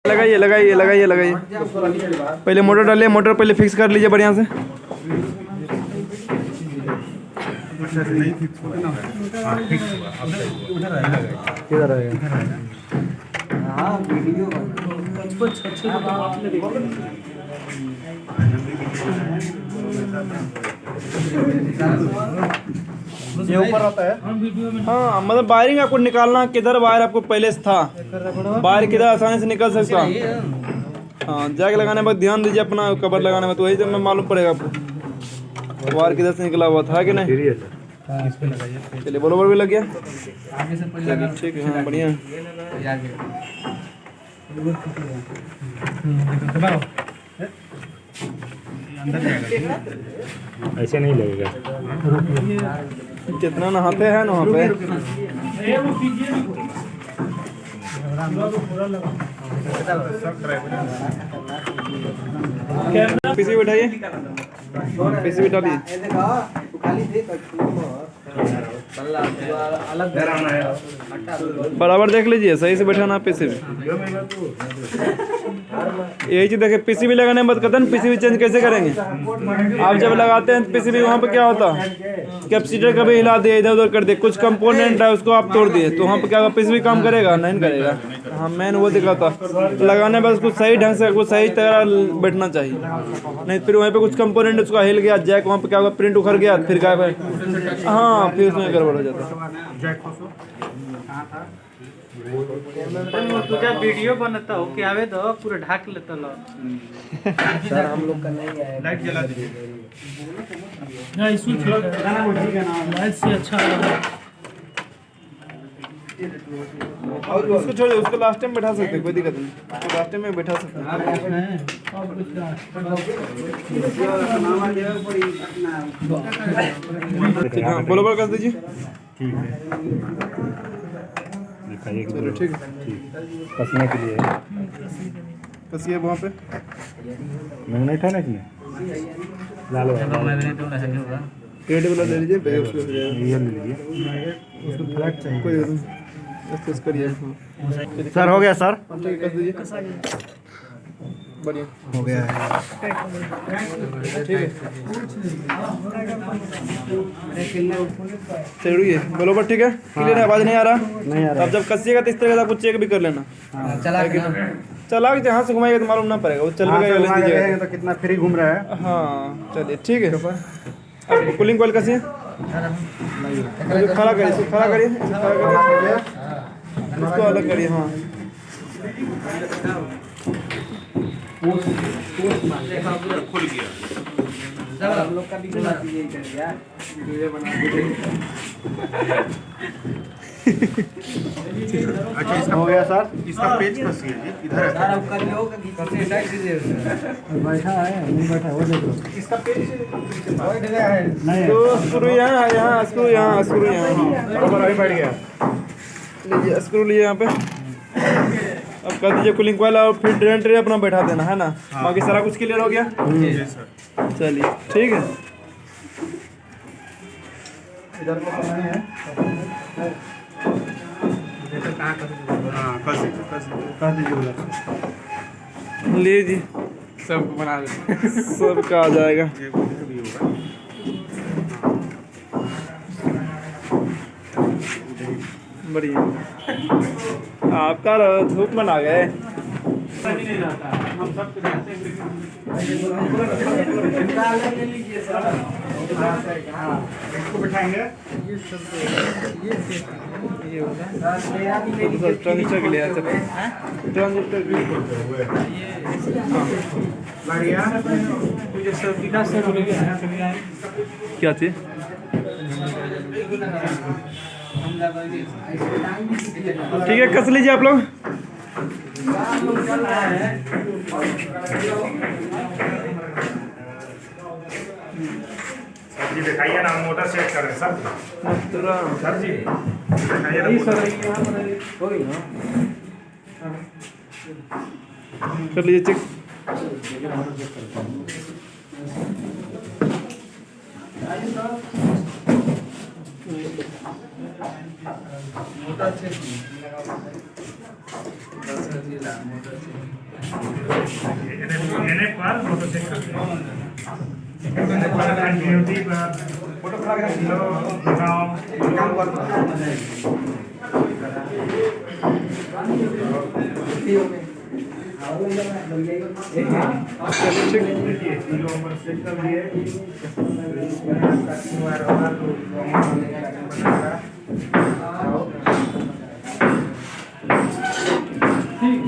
लगाइए लगाइए लगाइए लगाइए। पहले मोटर डालिए, मोटर पहले फिक्स कर लीजिए बढ़िया से। किधर आएगा? ये ऊपर आता है। हाँ मतलब वायरिंग आपको निकालना, किधर वायर आपको पहले से था, वायर किधर आसानी से निकल सकता। हाँ जैक लगाने पर ध्यान दीजिए अपना, कवर लगाने में तो वही तो मालूम पड़ेगा आपको वायर किधर से निकला हुआ था कि नहीं। चलिए बरोबर भी लग गया। ठीक है, हाँ बढ़िया। ऐसे नहीं लगेगा। कितना नहाते हैं ना वहाँ पे। पीसी बैठाइए, पीसी बैठा लीजिए। बराबर देख लीजिए, सही से बैठाना पीसी भी। यही चीज देखे, पीसी भी लगाने मत कतन, पीसी भी चेंज कैसे करेंगे। आप जब लगाते हैं पीसी भी, वहाँ पे क्या होता है कैपेसिटर कभी हिला दिए, इधर उधर कर दिए, कुछ कंपोनेंट है उसको आप तोड़ दिए, तो वहाँ पे क्या होगा, पीसी भी काम करेगा नहीं करेगा। हाँ मेन वो दिखाता लगाने पर उसको सही ढंग से, कुछ सही तरह बैठना चाहिए, नहीं फिर वहीं पे कुछ कंपोनेंट उसका हिल गया, जैक वहाँ पे क्या होगा, प्रिंट उखड़ गया, फिर क्या है, हाँ फिर उसमें गड़बड़ हो जाता है। तुझा वीडियो बनता हो कि आवे तो पूरा ढाक लेता लो। सर हम लोग का नहीं है, लाइट जला दीजिए। नहीं स्विच लाइट से अच्छा उसको छोड़िए, उसको लास्ट टाइम बैठा सकते हैं, कोई दिक्कत नहीं, उसको लास्ट टाइम में बैठा सकते हैं। हाँ बोलो बोलो कर दीजिए। ठीक है, दिखाइए। चलो ठीक है, कसने के लिए कसिए वहाँ पे। मैग्नेट है ना इसमें, लाल वाला पेट वाला ले लीजिए, ये ले लीजिए। उसको फ्लैट चाहिए, कोई दिक्कत नहीं, इसको करिए। सर हो गया सर, ठीक है कर दीजिए, बढ़िया हो गया है। ठीक है। चलिए बोलो बट ठीक है, क्लियर है, आवाज़ नहीं आ रहा। नहीं आ रहा। अब जब कसिएगा तो इस तरह का कुछ चेक भी कर लेना। चला के जहाँ से घुमाएगा तो मालूम ना पड़ेगा, वो चल दीजिएगा तो कितना फ्री घूम रहा है। हाँ चलिए ठीक है। अब कूलिंग कॉइल कसिए, खड़ा करिए, इसको खड़ा करिए, इसको अलग करिए। हाँ खुल गया। हम लोग का भी बना दीजिए इधर यार, वीडियो बना दीजिए। अच्छा इसका हो गया सर, इसका पेज कसिए जी, इधर है। सर आपका भी होगा कि कैसे डाल दीजिए। बैठा है नहीं बैठा, वो देखो इसका पेज कोई जगह है नहीं है। तो स्क्रू यहाँ, यहाँ स्क्रू, यहाँ स्क्रू, यहाँ बराबर अभी बैठ गया। लीजिए स्क्रू लिए यहाँ पे। अब कर दीजिए कूलिंग कॉइल और फिर ड्रेन ट्रे अपना बैठा देना है ना। बाकी सारा कुछ क्लियर हो गया। जी सर। चलिए ठीक है। इधर को नहीं है, हाँ कह दीजिए उधर। लीजिए सब बना दे। सब का आ जाएगा। ये भी होगा। बढ़िया, आपका धूप में आ गए। हम सब इसको बिठाएंगे। ट्रांजिस्टर के लिए ट्रांजिस्टर बढ़िया। मुझे सब विकास से बोलेंगे क्या चीज। ठीक है कस लीजिए आप लोग। सर जी दिखाइए ना, मोटर सेट कर रहे हैं सर जी दिखाइए ना। कर लीजिए चेक। मोटर चेक मोटर एने पर फोटो चेक करते हैं एने पर कंटिन्यूटी पर फोटो खड़ा कर लो दिखाओ काम करता है देखिए किलो पर चेक कर लिए बार होगा तो बनेगा ठीक